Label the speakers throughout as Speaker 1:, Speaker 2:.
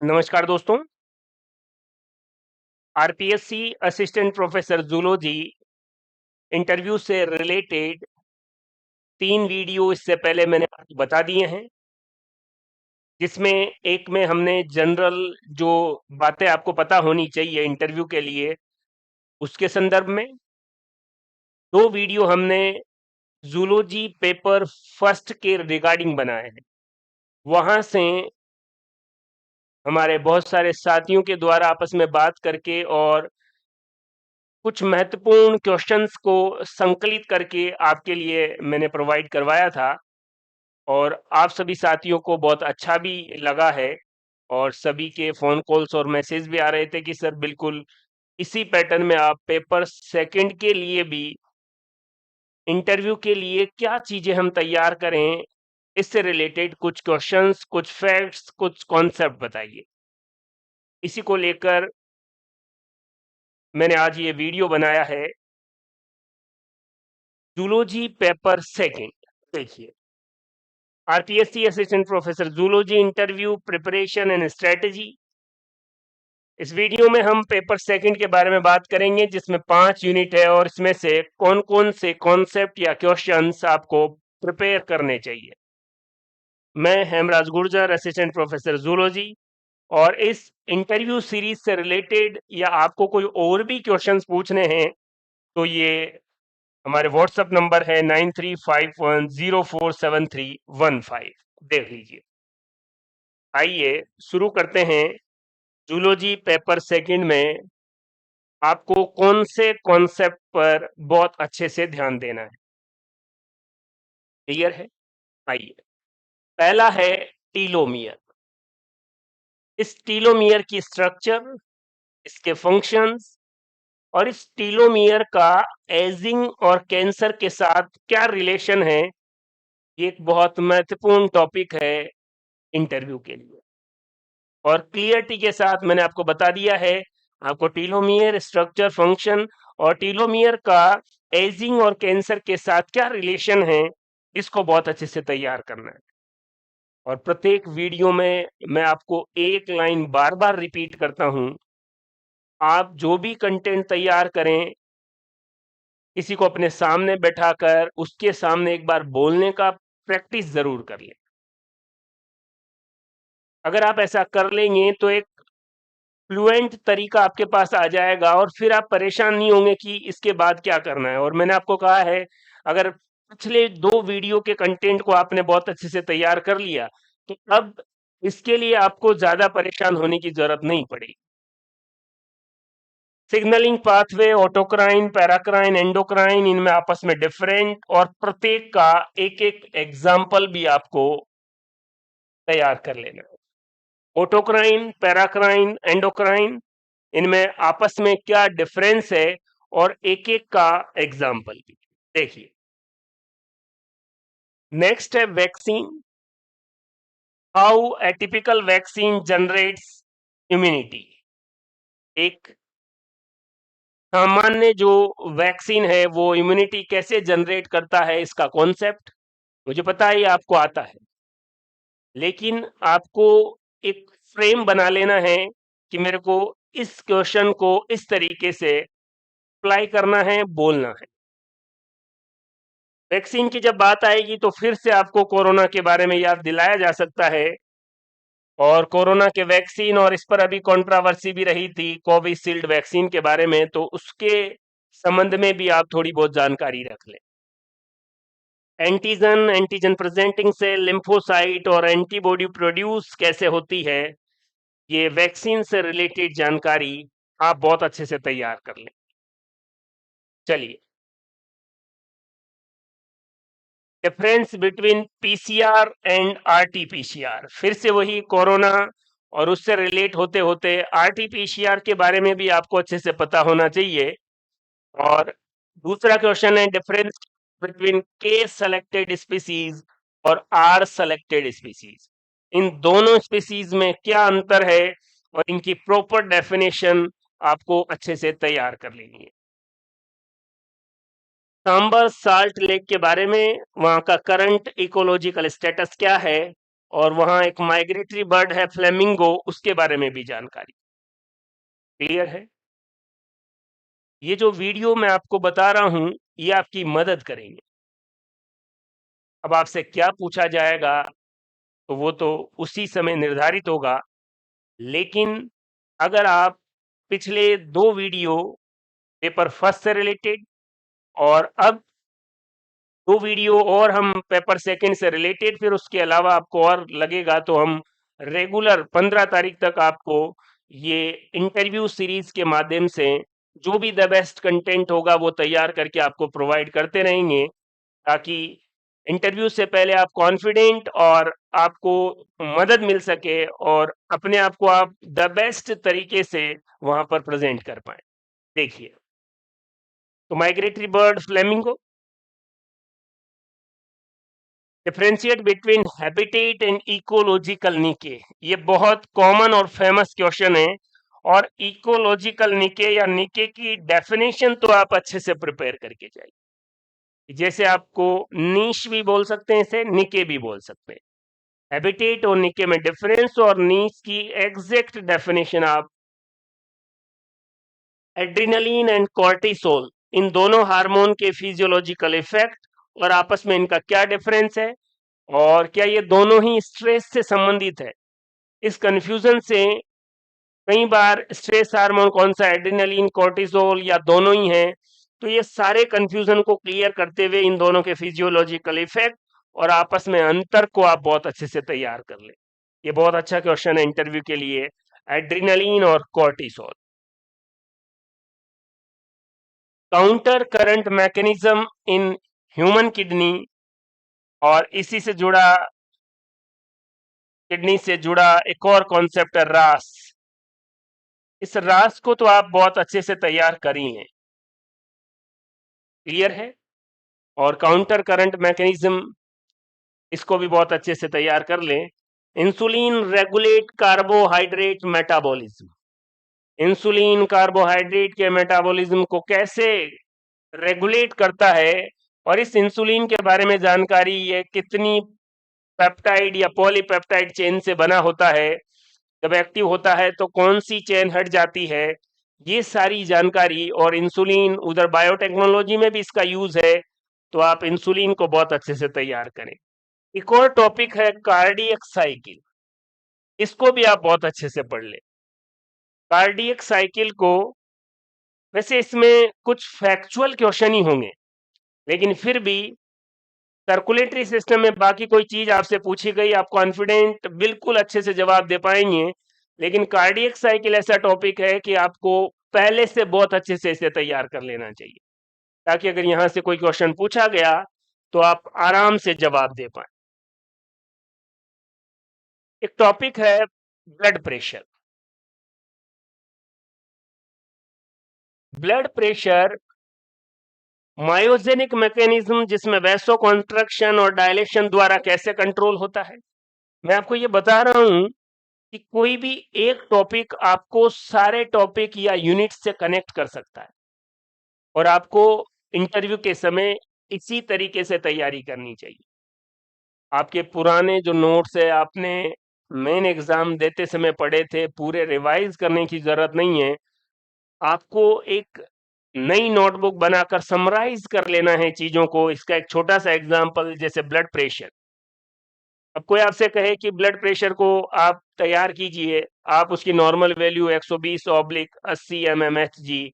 Speaker 1: नमस्कार दोस्तों। RPSC assistant professor zoology interview से रिलेटेड 3 वीडियो इससे पहले मैंने आपको बता दिए हैं, जिसमें एक में हमने जनरल जो बातें आपको पता होनी चाहिए इंटरव्यू के लिए, उसके संदर्भ में 2 वीडियो हमने जूलॉजी पेपर फर्स्ट के रिगार्डिंग बनाए हैं। वहां से हमारे बहुत सारे साथियों के द्वारा आपस में बात करके और कुछ महत्वपूर्ण क्वेश्चंस को संकलित करके आपके लिए मैंने प्रोवाइड करवाया था और आप सभी साथियों को बहुत अच्छा भी लगा है और सभी के फोन कॉल्स और मैसेज भी आ रहे थे कि सर बिल्कुल इसी पैटर्न में आप पेपर सेकंड के लिए भी इंटरव्यू के लिए क्या चीजें हम तैयार करें, इससे रिलेटेड कुछ क्वेश्चंस, कुछ फैक्ट्स, कुछ कॉन्सेप्ट बताइए। इसी को लेकर मैंने आज ये वीडियो बनाया है, जूलॉजी पेपर सेकंड। देखिए, RPSC assistant professor zoology interview preparation and strategy. इस वीडियो में हम पेपर सेकंड के बारे में बात करेंगे, जिसमें 5 यूनिट है और इसमें से कौन कौन से कॉन्सेप्ट या क्वेश्चंस आपको प्रिपेयर करने चाहिए। मैं Hemraj Gurjar, assistant professor zoology, और इस इंटरव्यू सीरीज से रिलेटेड या आपको कोई और भी क्वेश्चंस पूछने हैं तो ये हमारे व्हाट्सएप नंबर है 9351047315। देख लीजिए। आइए शुरू करते हैं। जूलॉजी पेपर सेकंड में आपको कौन से कॉन्सेप्ट पर बहुत अच्छे से ध्यान देना है, क्लियर है? आइए, पहला है टीलोमियर। इस टीलोमियर की स्ट्रक्चर, इसके फंक्शंस और इस टीलोमियर का एजिंग और कैंसर के साथ क्या रिलेशन है, ये एक बहुत महत्वपूर्ण टॉपिक है इंटरव्यू के लिए। और क्लियरिटी के साथ मैंने आपको बता दिया है, आपको टीलोमियर, स्ट्रक्चर, फंक्शन और टीलोमियर का एजिंग और कैंसर के साथ क्या रिलेशन है, इसको बहुत अच्छे से तैयार करना है। और प्रत्येक वीडियो में मैं आपको एक लाइन बार बार रिपीट करता हूं, आप जो भी कंटेंट तैयार करें, किसी को अपने सामने बैठाकर उसके सामने एक बार बोलने का प्रैक्टिस जरूर कर लें। अगर आप ऐसा कर लेंगे तो एक फ्लुएंट तरीका आपके पास आ जाएगा और फिर आप परेशान नहीं होंगे कि इसके बाद क्या करना है। और मैंने आपको कहा है, अगर पिछले 2 वीडियो के कंटेंट को आपने बहुत अच्छे से तैयार कर लिया तो अब इसके लिए आपको ज्यादा परेशान होने की जरूरत नहीं पड़ेगी। Signalling pathway, autocrine, paracrine, endocrine, इनमें आपस में डिफरेंट और प्रत्येक का एक एक एग्जाम्पल भी आपको तैयार कर लेना है। ऑटोक्राइन, पैराक्राइन, एंडोक्राइन, इनमें आपस में क्या डिफरेंस है और एक एक का एग्जाम्पल भी देखिए। नेक्स्ट है vaccine. How atypical vaccine generates immunity. एक सामान्य जो वैक्सीन है वो इम्यूनिटी कैसे जनरेट करता है, इसका कॉन्सेप्ट मुझे पता है, ये आपको आता है, लेकिन आपको एक फ्रेम बना लेना है कि मेरे को इस क्वेश्चन को इस तरीके से अप्लाई करना है, बोलना है। वैक्सीन की जब बात आएगी तो फिर से आपको कोरोना के बारे में याद दिलाया जा सकता है, और कोरोना के वैक्सीन, और इस पर अभी कंट्रोवर्सी भी रही थी कोविशील्ड वैक्सीन के बारे में, तो उसके संबंध में भी आप थोड़ी बहुत जानकारी रख लें। Antigen, antigen presenting cell, lymphocyte और एंटीबॉडी प्रोड्यूस कैसे होती है, ये वैक्सीन से रिलेटेड जानकारी आप बहुत अच्छे से तैयार कर लें। चलिए, difference between PCR and RTPCR, फिर से वही कोरोना और उससे रिलेट होते होते आरटीपीसीआर के बारे में भी आपको अच्छे से पता होना चाहिए। और दूसरा क्वेश्चन है डिफरेंस बिटवीन के सेलेक्टेड स्पीसीज और आर सेलेक्टेड स्पीसीज। इन दोनों स्पीसीज में क्या अंतर है और इनकी प्रॉपर डेफिनेशन आपको अच्छे से तैयार कर लेनी है। सांबर साल्ट लेक के बारे में, वहां का करंट इकोलॉजिकल स्टेटस क्या है, और वहां एक माइग्रेटरी बर्ड है फ्लेमिंगो, उसके बारे में भी जानकारी। क्लियर है? ये जो वीडियो मैं आपको बता रहा हूं ये आपकी मदद करेंगे। अब आपसे क्या पूछा जाएगा तो वो तो उसी समय निर्धारित होगा, लेकिन अगर आप पिछले 2 वीडियो पेपर फर्स्ट से रिलेटेड और अब 2 वीडियो और हम पेपर सेकंड से रिलेटेड, फिर उसके अलावा आपको और लगेगा तो हम रेगुलर 15 तारीख तक आपको ये इंटरव्यू सीरीज के माध्यम से जो भी द बेस्ट कंटेंट होगा वो तैयार करके आपको प्रोवाइड करते रहेंगे, ताकि इंटरव्यू से पहले आप कॉन्फिडेंट और आपको मदद मिल सके और अपने आप को आप द बेस्ट तरीके से वहां पर प्रेजेंट कर पाए। देखिए, तो migratory bird flamingo, differentiate between habitat and ecological निके। ये बहुत कॉमन और फेमस क्वेश्चन है, और इकोलॉजिकल निके या निके की डेफिनेशन तो आप अच्छे से प्रिपेयर करके जाइए। जैसे आपको नीश भी बोल सकते हैं, इसे निके भी बोल सकते हैं। हैबिटेट और निके में डिफरेंस और नीश की एग्जैक्ट डेफिनेशन आप एड्रिनलिन एंड कॉर्टिसोल, इन दोनों हार्मोन के फिजियोलॉजिकल इफेक्ट और आपस में इनका क्या डिफरेंस है, और क्या ये दोनों ही स्ट्रेस से संबंधित है। इस कंफ्यूजन से कई बार स्ट्रेस हार्मोन कौन सा, एड्रिनलिन, कॉर्टिसोल या दोनों ही हैं, तो ये सारे कंफ्यूजन को क्लियर करते हुए इन दोनों के फिजियोलॉजिकल इफेक्ट और आपस में अंतर को आप बहुत अच्छे से तैयार कर ले। ये बहुत अच्छा क्वेश्चन है इंटरव्यू के लिए, एड्रिनलिन और cortisol. Counter current mechanism in human kidney, और इसी से जुड़ा, किडनी से जुड़ा एक और कॉन्सेप्ट है रास। इस रास को तो आप बहुत अच्छे से तैयार कर ही लें। क्लियर है? और काउंटर करंट मैकेनिज्म, इसको भी बहुत अच्छे से तैयार कर लें। Insulin regulate carbohydrate metabolism. Insulin carbohydrate के मेटाबॉलिज्म को कैसे रेगुलेट करता है, और इस इंसुलिन के बारे में जानकारी, ये कितनी पेप्टाइड या पॉलीपेप्टाइड चेन से बना होता है, जब एक्टिव होता है तो कौन सी चेन हट जाती है, ये सारी जानकारी। और इंसुलिन, उधर बायोटेक्नोलॉजी में भी इसका यूज है, तो आप इंसुलिन को बहुत अच्छे से तैयार करें। एक और टॉपिक है कार्डियक साइकिल, इसको भी आप बहुत अच्छे से पढ़ लें। कार्डियक साइकिल को, वैसे इसमें कुछ फैक्चुअल क्वेश्चन ही होंगे, लेकिन फिर भी सर्कुलेटरी सिस्टम में बाकी कोई चीज आपसे पूछी गई, आप कॉन्फिडेंट बिल्कुल अच्छे से जवाब दे पाएंगे, लेकिन कार्डियक साइकिल ऐसा टॉपिक है कि आपको पहले से बहुत अच्छे से इसे तैयार कर लेना चाहिए, ताकि अगर यहां से कोई क्वेश्चन पूछा गया तो आप आराम से जवाब दे पाए। एक टॉपिक है blood pressure. Blood pressure myogenic mechanism, जिसमें वैसो कॉन्ट्रैक्शन और डायलेशन द्वारा कैसे कंट्रोल होता है। मैं आपको ये बता रहा हूं कि कोई भी एक टॉपिक आपको सारे टॉपिक या यूनिट से कनेक्ट कर सकता है, और आपको इंटरव्यू के समय इसी तरीके से तैयारी करनी चाहिए। आपके पुराने जो नोट्स है, आपने मेन एग्जाम देते समय पढ़े थे, पूरे रिवाइज करने की जरूरत नहीं है। आपको एक नई नोटबुक बनाकर समराइज कर लेना है चीजों को। इसका एक छोटा सा एग्जांपल, जैसे ब्लड प्रेशर। अब कोई आपसे कहे कि ब्लड प्रेशर को आप तैयार कीजिए, आप उसकी नॉर्मल वैल्यू 120/80 mmHg,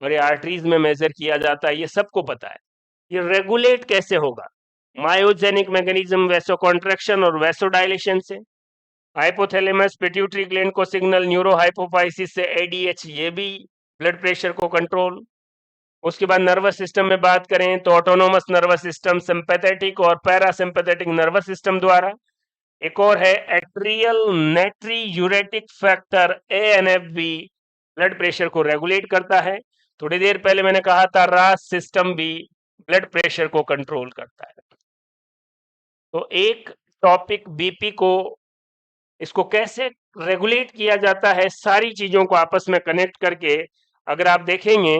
Speaker 1: और ये आर्टरीज में मेजर किया जाता है, ये सबको पता है। ये रेगुलेट कैसे होगा? मायोजेनिक मैकेनिज्म, वैसो कॉन्ट्रैक्शन और वैसो डायलेशन से। हाइपोथैलेमस पिट्यूटरी ग्लैंड को सिग्नल, न्यूरो हाइपोफाइसिस से एडीएच, ये भी ब्लड प्रेशर को कंट्रोल। उसके बाद नर्वस सिस्टम में बात करें तो ऑटोनोमस नर्वस सिस्टम, सिंपैथेटिक और पैरासिम्पैथेटिक नर्वस सिस्टम द्वारा। एक और है एट्रियल नेट्री यूरेटिक फैक्टर, एएनएफ भी ब्लड प्रेशर को रेगुलेट करता है। थोड़ी देर पहले मैंने कहा था रास सिस्टम भी ब्लड प्रेशर को कंट्रोल करता है। तो एक टॉपिक बीपी को, इसको कैसे रेगुलेट किया जाता है, सारी चीजों को आपस में कनेक्ट करके अगर आप देखेंगे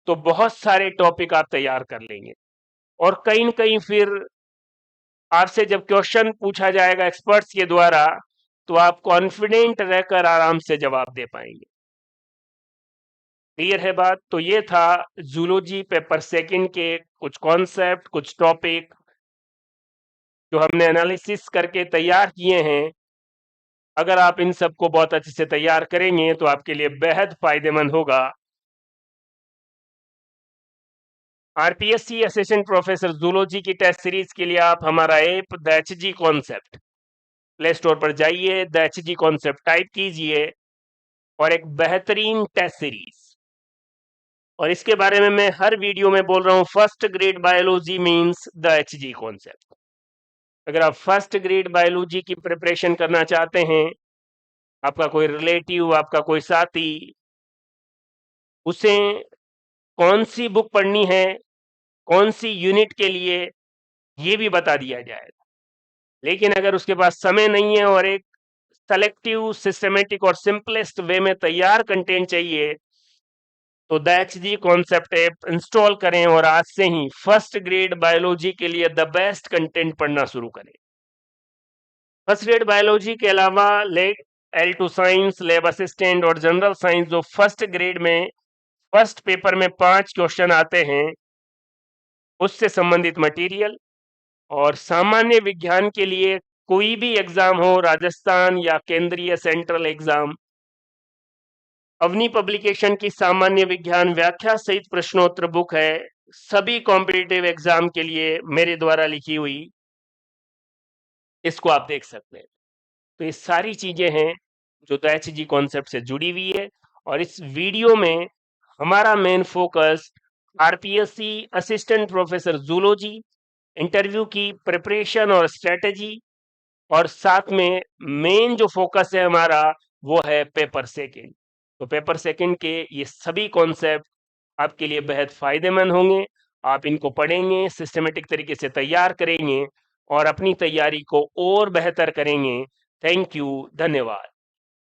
Speaker 1: तो बहुत सारे टॉपिक आप तैयार कर लेंगे। और कहीं न कहीं फिर आपसे जब क्वेश्चन पूछा जाएगा एक्सपर्ट्स के द्वारा तो आप कॉन्फिडेंट रहकर आराम से जवाब दे पाएंगे। क्लियर है बात? तो ये था जूलॉजी पेपर सेकंड के कुछ कॉन्सेप्ट, कुछ टॉपिक जो हमने एनालिसिस करके तैयार किए हैं। अगर आप इन सबको बहुत अच्छे से तैयार करेंगे तो आपके लिए बेहद फायदेमंद होगा। आरपीएससी असिस्टेंट प्रोफेसर जूलॉजी की टेस्ट सीरीज के लिए आप हमारा app the Hg concept play store पर जाइए, द एचजी कॉन्सेप्ट टाइप कीजिए और एक बेहतरीन टेस्ट सीरीज, और इसके बारे में मैं हर वीडियो में बोल रहा हूं, first grade biology means the Hg concept. अगर आप फर्स्ट ग्रेड बायोलॉजी की प्रिपरेशन करना चाहते हैं, आपका कोई रिलेटिव, आपका कोई साथी, उसे कौन सी बुक पढ़नी है, कौन सी यूनिट के लिए, ये भी बता दिया जाएगा। लेकिन अगर उसके पास समय नहीं है और एक सेलेक्टिव, सिस्टमेटिक और सिंपलेस्ट वे में तैयार कंटेंट चाहिए, तो the Hg concept app install करें और आज से ही फर्स्ट ग्रेड बायोलॉजी के लिए द बेस्ट कंटेंट पढ़ना शुरू करें। फर्स्ट ग्रेड बायोलॉजी के अलावा L2 साइंस, लैब असिस्टेंट और जनरल साइंस, जो फर्स्ट ग्रेड में फर्स्ट पेपर में 5 क्वेश्चन आते हैं, उससे संबंधित मटेरियल, और सामान्य विज्ञान के लिए कोई भी एग्जाम हो, राजस्थान या केंद्रीय सेंट्रल एग्जाम, अवनी पब्लिकेशन की सामान्य विज्ञान व्याख्या सहित प्रश्नोत्तर बुक है, सभी कॉम्पिटिटिव एग्जाम के लिए मेरे द्वारा लिखी हुई, इसको आप देख सकते हैं। तो ये सारी चीजें हैं जो द एचजी कॉन्सेप्ट से जुड़ी हुई है, और इस वीडियो में हमारा main focus RPSC assistant professor zoology interview की प्रिपरेशन और स्ट्रेटजी, और साथ में मेन जो फोकस है हमारा वो है पेपर सेकंड। तो पेपर सेकंड के ये सभी कॉन्सेप्ट आपके लिए बेहद फायदेमंद होंगे। आप इनको पढ़ेंगे, सिस्टमेटिक तरीके से तैयार करेंगे और अपनी तैयारी को और बेहतर करेंगे। थैंक यू, धन्यवाद।